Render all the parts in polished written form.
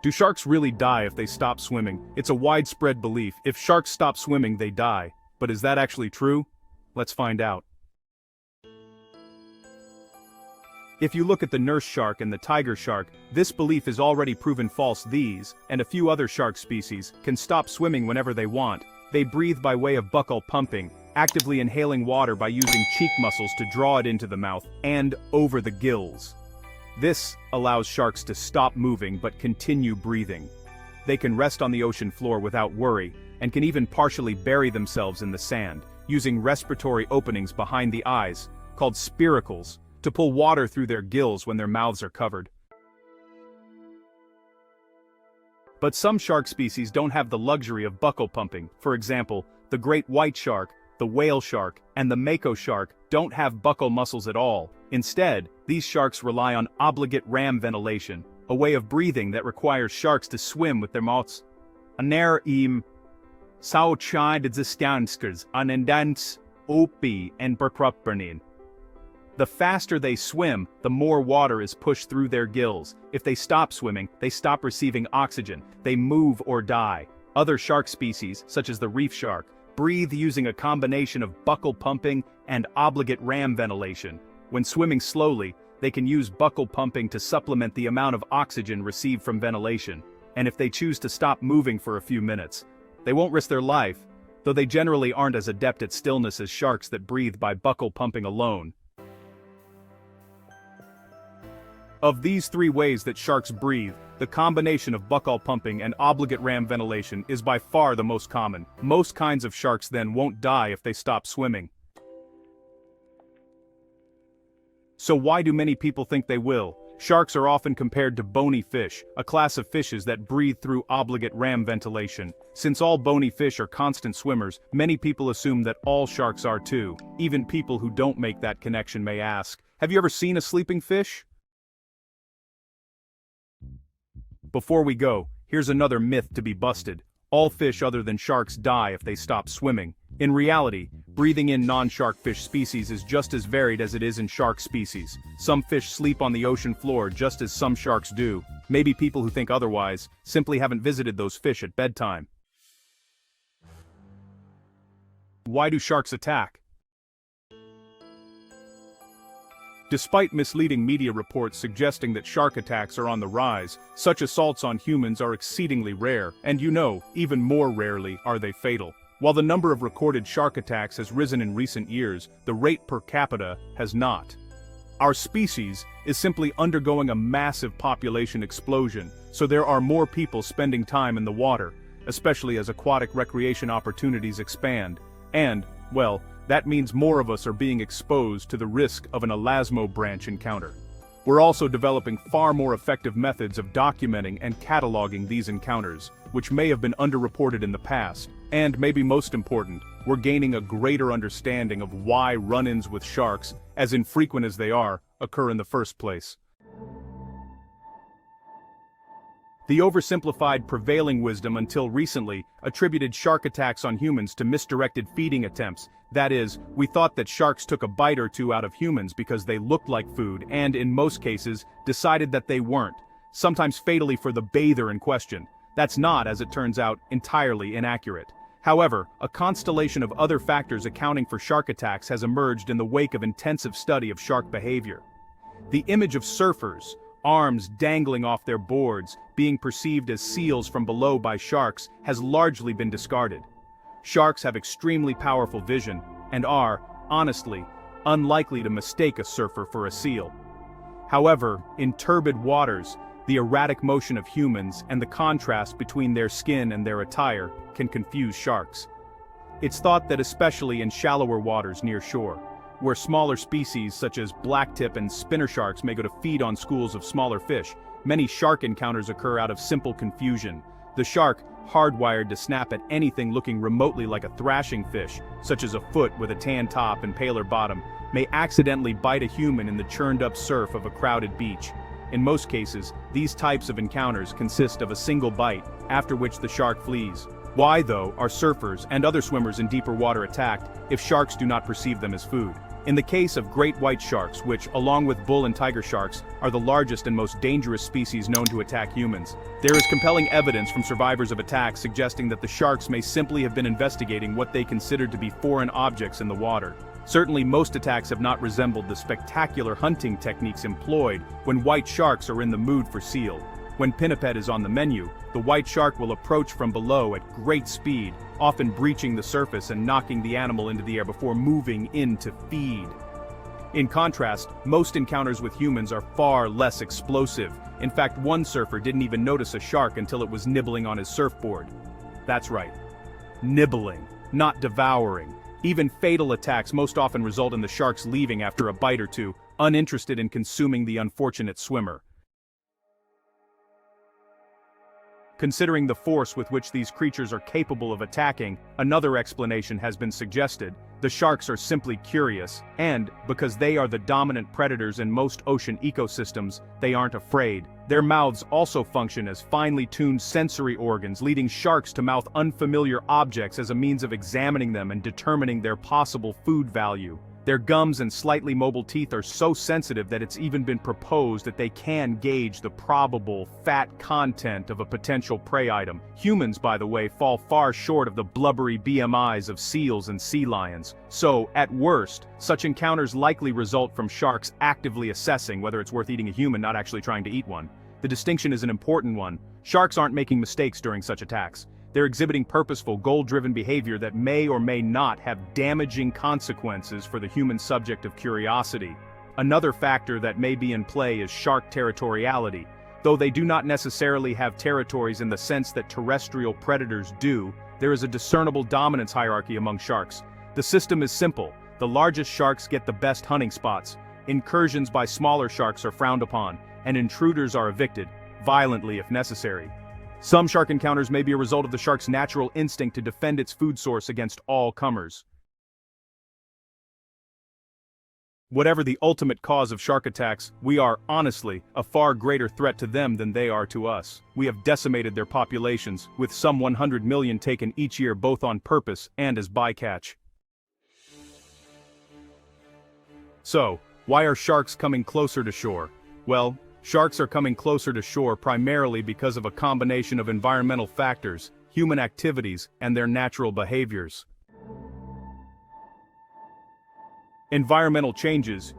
Do sharks really die if they stop swimming? It's a widespread belief. If sharks stop swimming, they die. But is that actually true? Let's find out. If you look at the nurse shark and the tiger shark, this belief is already proven false. These, and a few other shark species, can stop swimming whenever they want. They breathe by way of buccal pumping, actively inhaling water by using cheek muscles to draw it into the mouth and over the gills. This allows sharks to stop moving but continue breathing. They can rest on the ocean floor without worry, and can even partially bury themselves in the sand, using respiratory openings behind the eyes, called spiracles, to pull water through their gills when their mouths are covered. But some shark species don't have the luxury of buccal pumping. For example, the great white shark, the whale shark, and the mako shark don't have buccal muscles at all. Instead, these sharks rely on obligate ram ventilation, a way of breathing that requires sharks to swim with their mouths. Aner im sauchide existenskers anendans opi and berkrupernin. The faster they swim, the more water is pushed through their gills. If they stop swimming, they stop receiving oxygen. They move or die. Other shark species, such as the reef shark, breathe using a combination of buccal pumping and obligate ram ventilation. When swimming slowly, they can use buccal pumping to supplement the amount of oxygen received from ventilation. And if they choose to stop moving for a few minutes, they won't risk their life, though they generally aren't as adept at stillness as sharks that breathe by buccal pumping alone. Of these three ways that sharks breathe, the combination of buccal pumping and obligate ram ventilation is by far the most common. Most kinds of sharks then won't die if they stop swimming. So why do many people think they will? Sharks are often compared to bony fish, a class of fishes that breathe through obligate ram ventilation. Since all bony fish are constant swimmers, many people assume that all sharks are too. Even people who don't make that connection may ask, have you ever seen a sleeping fish? Before we go, here's another myth to be busted. All fish other than sharks die if they stop swimming. In reality, breathing in non-shark fish species is just as varied as it is in shark species. Some fish sleep on the ocean floor just as some sharks do. Maybe people who think otherwise simply haven't visited those fish at bedtime. Why do sharks attack? Despite misleading media reports suggesting that shark attacks are on the rise, such assaults on humans are exceedingly rare, and even more rarely are they fatal. While the number of recorded shark attacks has risen in recent years, the rate per capita has not. Our species is simply undergoing a massive population explosion, so there are more people spending time in the water, especially as aquatic recreation opportunities expand. And, well, that means more of us are being exposed to the risk of an elasmo branch encounter. We're also developing far more effective methods of documenting and cataloging these encounters, which may have been underreported in the past. And maybe most important, we're gaining a greater understanding of why run-ins with sharks, as infrequent as they are, occur in the first place. The oversimplified prevailing wisdom until recently attributed shark attacks on humans to misdirected feeding attempts. That is, we thought that sharks took a bite or two out of humans because they looked like food and, in most cases, decided that they weren't, sometimes fatally for the bather in question. That's not, as it turns out, entirely inaccurate. However, a constellation of other factors accounting for shark attacks has emerged in the wake of intensive study of shark behavior. The image of surfers, arms dangling off their boards, being perceived as seals from below by sharks, has largely been discarded. Sharks have extremely powerful vision, and are, honestly, unlikely to mistake a surfer for a seal. However, in turbid waters, the erratic motion of humans and the contrast between their skin and their attire can confuse sharks. It's thought that especially in shallower waters near shore, where smaller species such as blacktip and spinner sharks may go to feed on schools of smaller fish, many shark encounters occur out of simple confusion. The shark, hardwired to snap at anything looking remotely like a thrashing fish, such as a foot with a tan top and paler bottom, may accidentally bite a human in the churned-up surf of a crowded beach. In most cases, these types of encounters consist of a single bite, after which the shark flees. Why, though, are surfers and other swimmers in deeper water attacked if sharks do not perceive them as food? In the case of great white sharks, which, along with bull and tiger sharks, are the largest and most dangerous species known to attack humans, there is compelling evidence from survivors of attacks suggesting that the sharks may simply have been investigating what they considered to be foreign objects in the water. Certainly, most attacks have not resembled the spectacular hunting techniques employed when white sharks are in the mood for seal. When pinniped is on the menu, the white shark will approach from below at great speed, often breaching the surface and knocking the animal into the air before moving in to feed. In contrast, most encounters with humans are far less explosive. In fact, one surfer didn't even notice a shark until it was nibbling on his surfboard. That's right. Nibbling, not devouring. Even fatal attacks most often result in the sharks leaving after a bite or two, uninterested in consuming the unfortunate swimmer. Considering the force with which these creatures are capable of attacking, another explanation has been suggested. The sharks are simply curious, and, because they are the dominant predators in most ocean ecosystems, they aren't afraid. Their mouths also function as finely tuned sensory organs, leading sharks to mouth unfamiliar objects as a means of examining them and determining their possible food value. Their gums and slightly mobile teeth are so sensitive that it's even been proposed that they can gauge the probable fat content of a potential prey item. Humans, by the way, fall far short of the blubbery BMIs of seals and sea lions. So, at worst, such encounters likely result from sharks actively assessing whether it's worth eating a human, not actually trying to eat one. The distinction is an important one. Sharks aren't making mistakes during such attacks. They're exhibiting purposeful, goal-driven behavior that may or may not have damaging consequences for the human subject of curiosity. Another factor that may be in play is shark territoriality. Though they do not necessarily have territories in the sense that terrestrial predators do, there is a discernible dominance hierarchy among sharks. The system is simple. The largest sharks get the best hunting spots. Incursions by smaller sharks are frowned upon, and intruders are evicted, violently if necessary. Some shark encounters may be a result of the shark's natural instinct to defend its food source against all comers. Whatever the ultimate cause of shark attacks, we are, honestly, a far greater threat to them than they are to us. We have decimated their populations, with some 100 million taken each year both on purpose and as bycatch. So, why are sharks coming closer to shore? Well, sharks are coming closer to shore primarily because of a combination of environmental factors, human activities, and their natural behaviors. Environmental changes,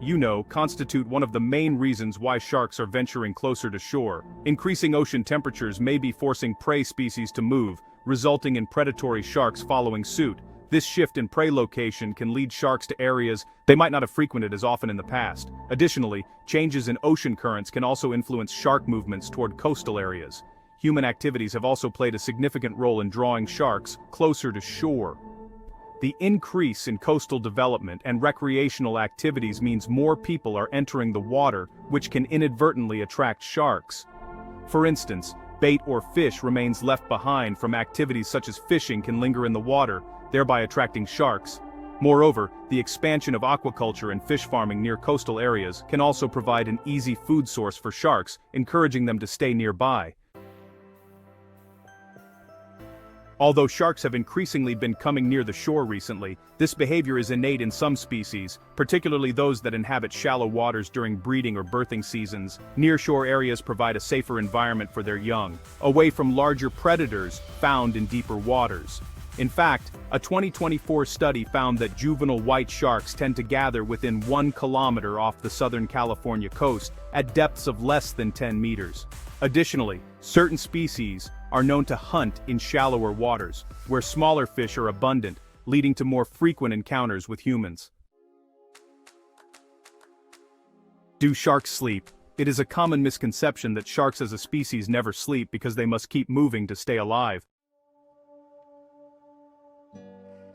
constitute one of the main reasons why sharks are venturing closer to shore. Increasing ocean temperatures may be forcing prey species to move, resulting in predatory sharks following suit. This shift in prey location can lead sharks to areas they might not have frequented as often in the past. Additionally, changes in ocean currents can also influence shark movements toward coastal areas. Human activities have also played a significant role in drawing sharks closer to shore. The increase in coastal development and recreational activities means more people are entering the water, which can inadvertently attract sharks. For instance, bait or fish remains left behind from activities such as fishing can linger in the water, thereby attracting sharks. Moreover, the expansion of aquaculture and fish farming near coastal areas can also provide an easy food source for sharks, encouraging them to stay nearby. Although sharks have increasingly been coming near the shore recently, this behavior is innate in some species, particularly those that inhabit shallow waters during breeding or birthing seasons. Nearshore areas provide a safer environment for their young, away from larger predators found in deeper waters. In fact, a 2024 study found that juvenile white sharks tend to gather within 1 kilometer off the Southern California coast, at depths of less than 10 meters. Additionally, certain species are known to hunt in shallower waters, where smaller fish are abundant, leading to more frequent encounters with humans. Do sharks sleep? It is a common misconception that sharks as a species never sleep because they must keep moving to stay alive.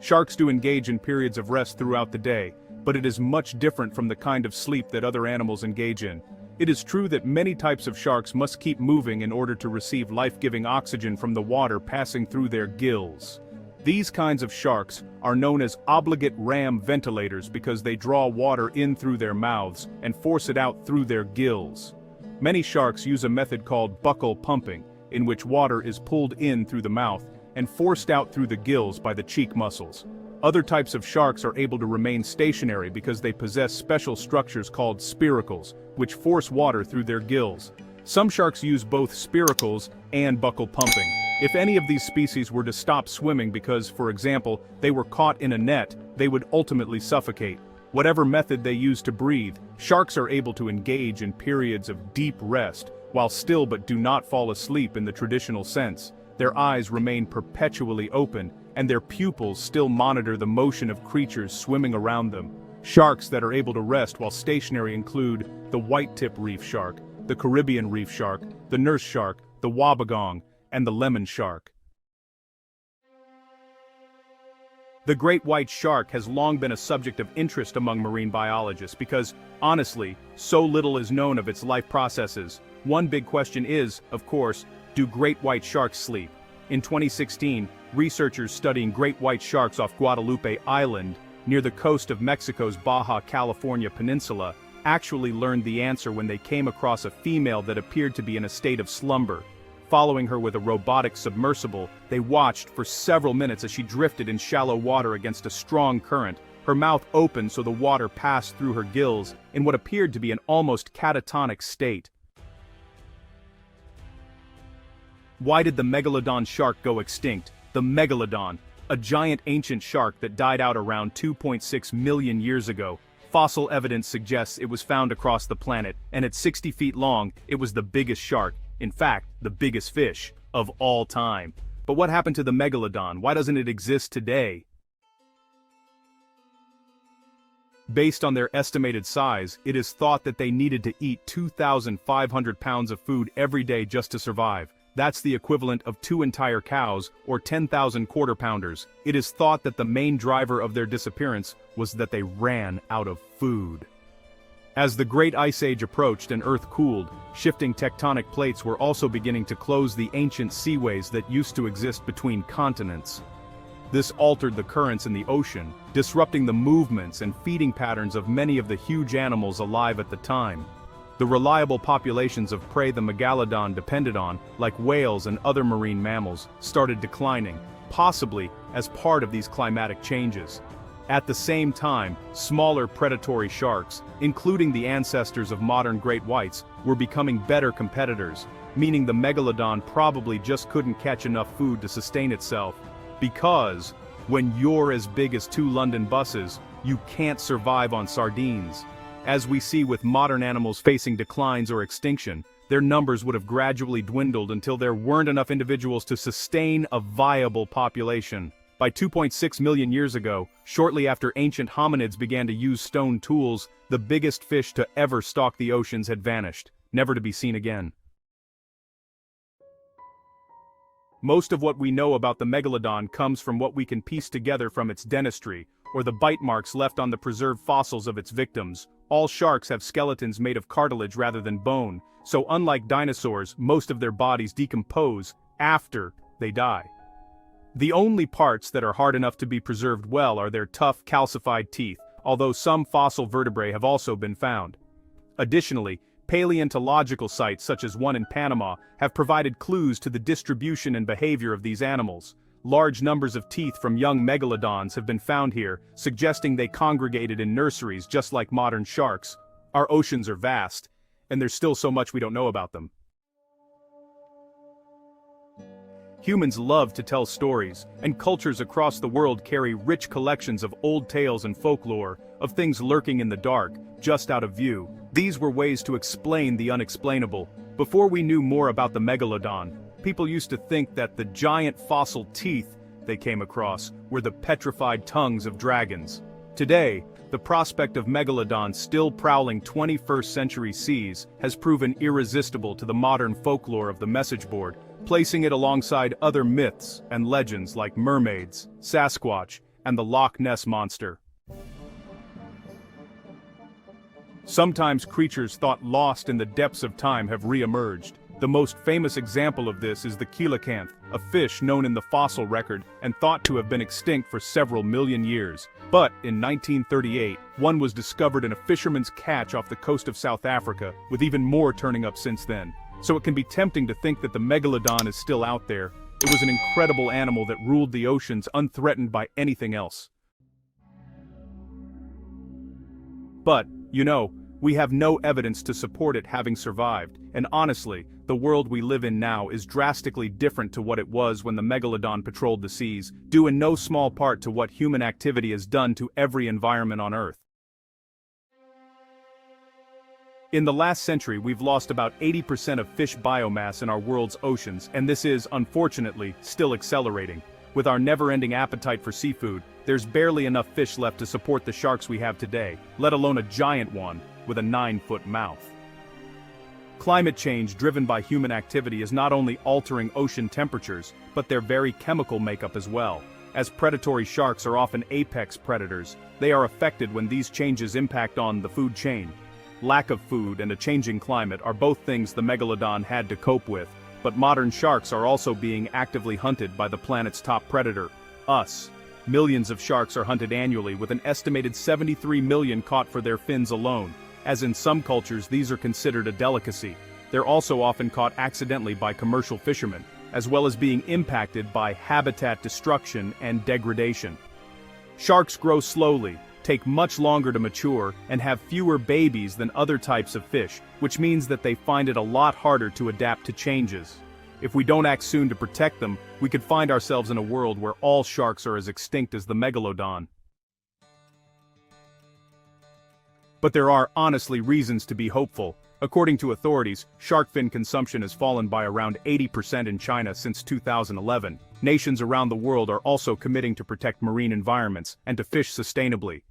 Sharks do engage in periods of rest throughout the day, but it is much different from the kind of sleep that other animals engage in. It is true that many types of sharks must keep moving in order to receive life-giving oxygen from the water passing through their gills. These kinds of sharks are known as obligate ram ventilators because they draw water in through their mouths and force it out through their gills. Many sharks use a method called buccal pumping, in which water is pulled in through the mouth and forced out through the gills by the cheek muscles. Other types of sharks are able to remain stationary because they possess special structures called spiracles, which force water through their gills. Some sharks use both spiracles and buccal pumping. If any of these species were to stop swimming because, for example, they were caught in a net, they would ultimately suffocate. Whatever method they use to breathe, sharks are able to engage in periods of deep rest, while still but do not fall asleep in the traditional sense. Their eyes remain perpetually open, and their pupils still monitor the motion of creatures swimming around them. Sharks that are able to rest while stationary include the white-tip reef shark, the Caribbean reef shark, the nurse shark, the wobbegong, and the lemon shark. The great white shark has long been a subject of interest among marine biologists because, honestly, so little is known of its life processes. One big question is, of course, do great white sharks sleep? In 2016, researchers studying great white sharks off Guadalupe Island, near the coast of Mexico's Baja California peninsula, actually learned the answer when they came across a female that appeared to be in a state of slumber. Following her with a robotic submersible, they watched for several minutes as she drifted in shallow water against a strong current, her mouth open so the water passed through her gills, in what appeared to be an almost catatonic state. Why did the megalodon shark go extinct? The megalodon, a giant ancient shark that died out around 2.6 million years ago. Fossil evidence suggests it was found across the planet, and at 60 feet long, it was the biggest shark, in fact, the biggest fish, of all time. But what happened to the megalodon? Why doesn't it exist today? Based on their estimated size, it is thought that they needed to eat 2,500 pounds of food every day just to survive. That's the equivalent of 2 entire cows, or 10,000 quarter-pounders. It is thought that the main driver of their disappearance was that they ran out of food. As the Great Ice Age approached and Earth cooled, shifting tectonic plates were also beginning to close the ancient seaways that used to exist between continents. This altered the currents in the ocean, disrupting the movements and feeding patterns of many of the huge animals alive at the time. The reliable populations of prey the megalodon depended on, like whales and other marine mammals, started declining, possibly as part of these climatic changes. At the same time, smaller predatory sharks, including the ancestors of modern great whites, were becoming better competitors, meaning the megalodon probably just couldn't catch enough food to sustain itself. Because, when you're as big as 2 London buses, you can't survive on sardines. As we see with modern animals facing declines or extinction, their numbers would have gradually dwindled until there weren't enough individuals to sustain a viable population. By 2.6 million years ago, shortly after ancient hominids began to use stone tools, the biggest fish to ever stalk the oceans had vanished, never to be seen again. Most of what we know about the megalodon comes from what we can piece together from its dentistry, or the bite marks left on the preserved fossils of its victims. All sharks have skeletons made of cartilage rather than bone, so unlike dinosaurs, most of their bodies decompose after they die. The only parts that are hard enough to be preserved well are their tough, calcified teeth, although some fossil vertebrae have also been found. Additionally, paleontological sites such as one in Panama have provided clues to the distribution and behavior of these animals. Large numbers of teeth from young megalodons have been found here, suggesting they congregated in nurseries just like modern sharks. Our oceans are vast, and there's still so much we don't know about them. Humans love to tell stories, and cultures across the world carry rich collections of old tales and folklore, of things lurking in the dark, just out of view. These were ways to explain the unexplainable. Before we knew more about the megalodon, people used to think that the giant fossil teeth they came across were the petrified tongues of dragons. Today, the prospect of megalodons still prowling 21st century seas has proven irresistible to the modern folklore of the message board, placing it alongside other myths and legends like mermaids, Sasquatch, and the Loch Ness Monster. Sometimes creatures thought lost in the depths of time have re-emerged. The most famous example of this is the coelacanth, a fish known in the fossil record and thought to have been extinct for several million years. But in 1938, one was discovered in a fisherman's catch off the coast of South Africa, with even more turning up since then. So it can be tempting to think that the megalodon is still out there. It was an incredible animal that ruled the oceans unthreatened by anything else. But, we have no evidence to support it having survived, and honestly, the world we live in now is drastically different to what it was when the megalodon patrolled the seas, due in no small part to what human activity has done to every environment on Earth. In the last century, we've lost about 80% of fish biomass in our world's oceans, and this is, unfortunately, still accelerating. With our never-ending appetite for seafood, there's barely enough fish left to support the sharks we have today, let alone a giant one with a 9-foot mouth. Climate change driven by human activity is not only altering ocean temperatures, but their very chemical makeup as well. As predatory sharks are often apex predators, they are affected when these changes impact on the food chain. Lack of food and a changing climate are both things the megalodon had to cope with, but modern sharks are also being actively hunted by the planet's top predator, us. Millions of sharks are hunted annually, with an estimated 73 million caught for their fins alone. As in some cultures, these are considered a delicacy. They're also often caught accidentally by commercial fishermen, as well as being impacted by habitat destruction and degradation. Sharks grow slowly, take much longer to mature, and have fewer babies than other types of fish, which means that they find it a lot harder to adapt to changes. If we don't act soon to protect them, we could find ourselves in a world where all sharks are as extinct as the megalodon. But there are honestly reasons to be hopeful. According to authorities, shark fin consumption has fallen by around 80% in China since 2011. Nations around the world are also committing to protect marine environments and to fish sustainably.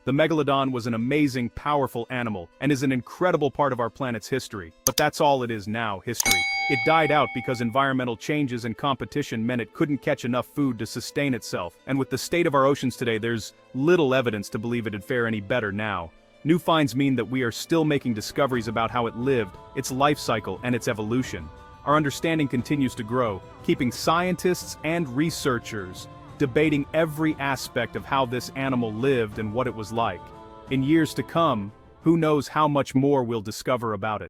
The megalodon was an amazing, powerful animal, and is an incredible part of our planet's history. But that's all it is now, history. It died out because environmental changes and competition meant it couldn't catch enough food to sustain itself, and with the state of our oceans today, there's little evidence to believe it'd fare any better now. New finds mean that we are still making discoveries about how it lived, its life cycle, and its evolution. Our understanding continues to grow, keeping scientists and researchers debating every aspect of how this animal lived and what it was like. In years to come, who knows how much more we'll discover about it.